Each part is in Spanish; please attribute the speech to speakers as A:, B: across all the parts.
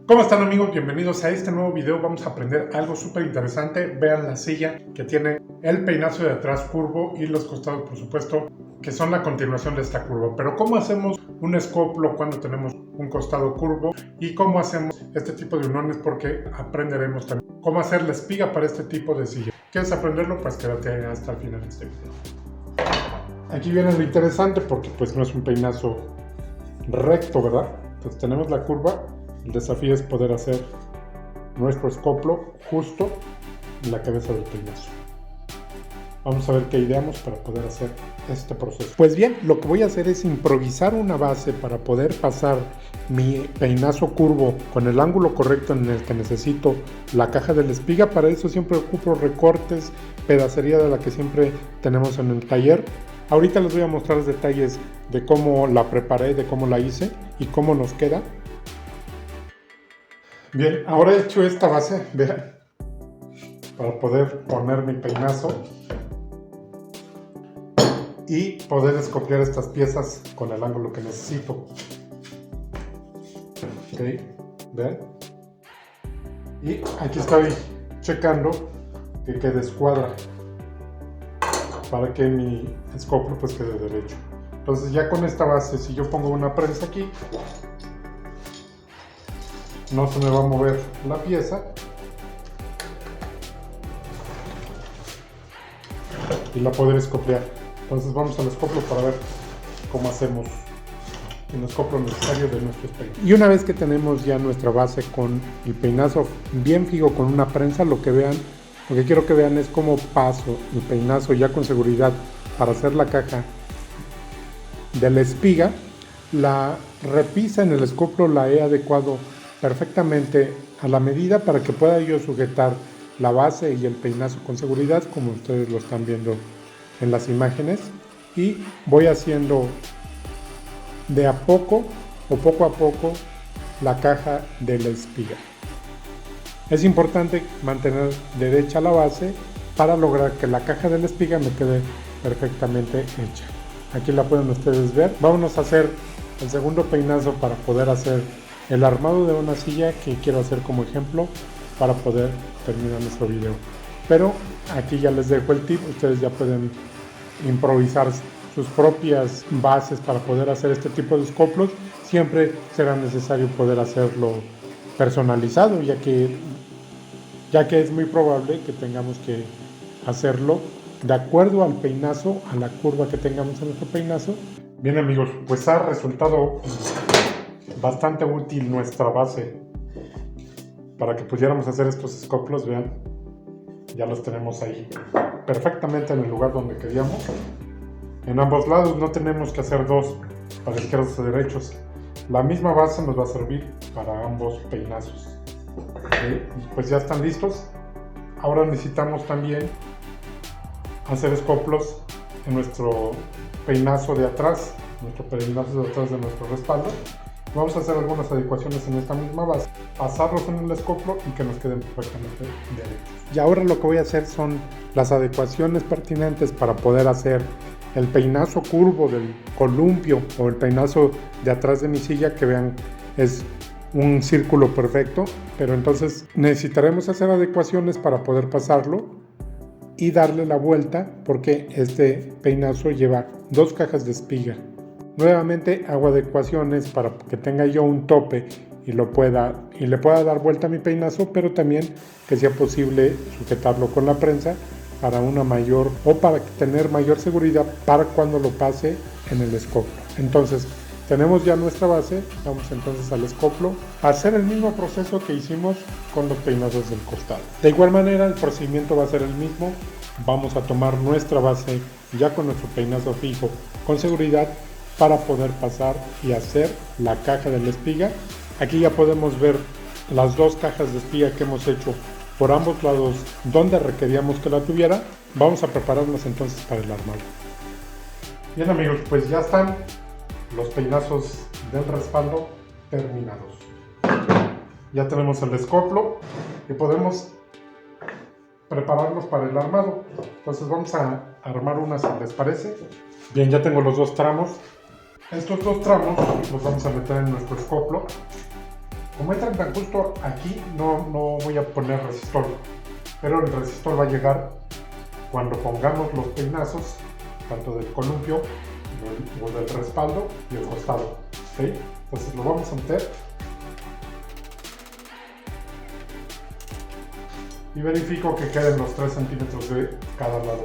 A: ¿Cómo están, amigos? Bienvenidos a este nuevo video. Vamos a aprender algo súper interesante. Vean la silla que tiene el peinazo de atrás curvo y los costados, por supuesto, que son la continuación de esta curva. Pero ¿cómo hacemos un escoplo cuando tenemos un costado curvo? ¿Y cómo hacemos este tipo de uniones? Porque aprenderemos también cómo hacer la espiga para este tipo de silla. ¿Quieres aprenderlo? Pues quédate hasta el final de este video. Aquí viene lo interesante porque pues no es un peinazo recto, ¿verdad? Entonces tenemos la curva. El desafío es poder hacer nuestro escoplo justo en la cabeza del peinazo. Vamos a ver qué ideamos para poder hacer este proceso. Pues bien, lo que voy a hacer es improvisar una base para poder pasar mi peinazo curvo con el ángulo correcto en el que necesito la caja de la espiga. Para eso siempre ocupo recortes, pedacería de la que siempre tenemos en el taller. Ahorita les voy a mostrar los detalles de cómo la preparé, de cómo la hice y cómo nos queda. Bien, ahora he hecho esta base, vean, para poder poner mi peinazo y poder escopiar estas piezas con el ángulo que necesito. Ok, vean. Y aquí estoy checando que quede escuadra para que mi escoplo pues quede derecho. Entonces ya con esta base, si yo pongo una prensa aquí, no se me va a mover la pieza y la podré escopiar. Entonces vamos al escoplo para ver cómo hacemos el escoplo necesario de nuestros peinados. Y una vez que tenemos ya nuestra base con el peinazo bien fijo con una prensa, lo que quiero que vean es cómo paso el peinazo ya con seguridad para hacer la caja de la espiga. La repisa en el escoplo la he adecuado perfectamente a la medida para que pueda yo sujetar la base y el peinazo con seguridad, como ustedes lo están viendo en las imágenes, y voy haciendo de a poco o poco a poco la caja de la espiga. Es importante mantener derecha la base para lograr que la caja de la espiga me quede perfectamente hecha. Aquí la pueden ustedes ver. Vámonos a hacer el segundo peinazo para poder hacer el armado de una silla que quiero hacer como ejemplo para poder terminar nuestro video. Pero aquí ya les dejo el tip, ustedes ya pueden improvisar sus propias bases para poder hacer este tipo de escoplos. Siempre será necesario poder hacerlo personalizado, ya que es muy probable que tengamos que hacerlo de acuerdo al peinazo, a la curva que tengamos en nuestro peinazo. Bien, amigos, pues ha resultado bastante útil nuestra base para que pudiéramos hacer estos escoplos. Vean, ya los tenemos ahí perfectamente en el lugar donde queríamos. En ambos lados no tenemos que hacer dos para izquierdos o derechos. La misma base nos va a servir para ambos peinazos. Pues ya están listos. Ahora necesitamos también hacer escoplos en nuestro peinazo de atrás, de nuestro respaldo. Vamos a hacer algunas adecuaciones en esta misma base, pasarlos en el escoplo y que nos queden perfectamente derechos. Y ahora lo que voy a hacer son las adecuaciones pertinentes para poder hacer el peinazo curvo del columpio o el peinazo de atrás de mi silla, que vean es un círculo perfecto, pero entonces necesitaremos hacer adecuaciones para poder pasarlo y darle la vuelta, porque este peinazo lleva dos cajas de espiga. Nuevamente hago adecuaciones para que tenga yo un tope y le pueda dar vuelta a mi peinazo, pero también que sea posible sujetarlo con la prensa para para tener mayor seguridad para cuando lo pase en el escoplo. Entonces tenemos ya nuestra base, vamos entonces al escoplo a hacer el mismo proceso que hicimos con los peinazos del costado. De igual manera el procedimiento va a ser el mismo. Vamos a tomar nuestra base ya con nuestro peinazo fijo con seguridad para poder pasar y hacer la caja de la espiga. Aquí ya podemos ver las dos cajas de espiga que hemos hecho por ambos lados donde requeríamos que la tuviera. Vamos a prepararnos entonces para el armado. Bien, amigos, pues ya están los peinazos del respaldo terminados. Ya tenemos el escoplo y podemos prepararlos para el armado. Entonces vamos a armar una, si les parece. Bien, ya tengo los dos tramos. Estos dos tramos los vamos a meter en nuestro escoplo Como entran tan justo aquí, no voy a poner resistol, pero el resistol va a llegar cuando pongamos los peinazos, tanto del columpio o del respaldo y el costado, ¿sí? Entonces lo vamos a meter y verifico que queden los 3 centímetros de cada lado.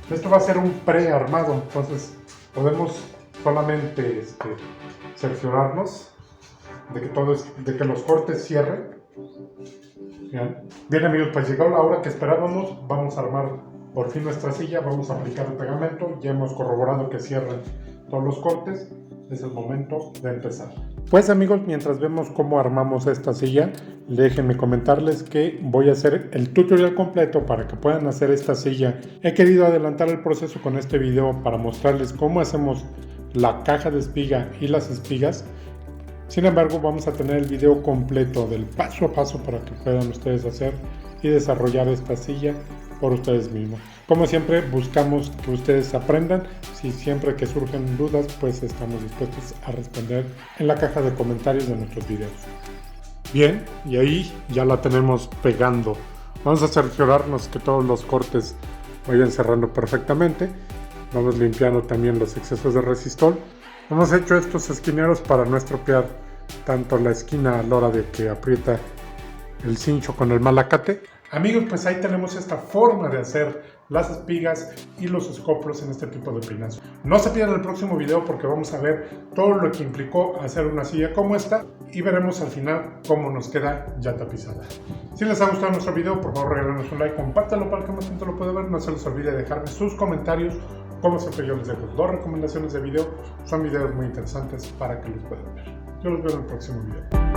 A: Esto va a ser un prearmado, entonces podemos solamente cerciorarnos de que los cortes cierren. Bien amigos, pues llegó la hora que esperábamos. Vamos a armar por fin nuestra silla, vamos a aplicar el pegamento. Ya hemos corroborado que cierren todos los cortes. Es el momento de empezar. Pues amigos, mientras vemos cómo armamos esta silla, déjenme comentarles que voy a hacer el tutorial completo para que puedan hacer esta silla. He querido adelantar el proceso con este video para mostrarles cómo hacemos la caja de espiga y las espigas. Sin embargo, vamos a tener el video completo del paso a paso para que puedan ustedes hacer y desarrollar esta silla por ustedes mismos. Como siempre, buscamos que ustedes aprendan. Si siempre que surgen dudas, pues estamos dispuestos a responder en la caja de comentarios de nuestros videos. Bien, y ahí ya la tenemos pegando. Vamos a cerciorarnos que todos los cortes vayan cerrando perfectamente. Vamos limpiando también los excesos de resistol. Hemos hecho estos esquineros para no estropear tanto la esquina a la hora de que aprieta el cincho con el malacate. Amigos, pues ahí tenemos esta forma de hacer las espigas y los escoplos en este tipo de peinazo. No se pierdan el próximo video porque vamos a ver todo lo que implicó hacer una silla como esta y veremos al final cómo nos queda ya tapizada. Si les ha gustado nuestro video, por favor regálenos un like, compártanlo para que más gente lo pueda ver. No se les olvide dejarme sus comentarios. Como siempre yo les dejo 2 recomendaciones de video. Son videos muy interesantes para que los puedan ver. Yo los veo en el próximo video.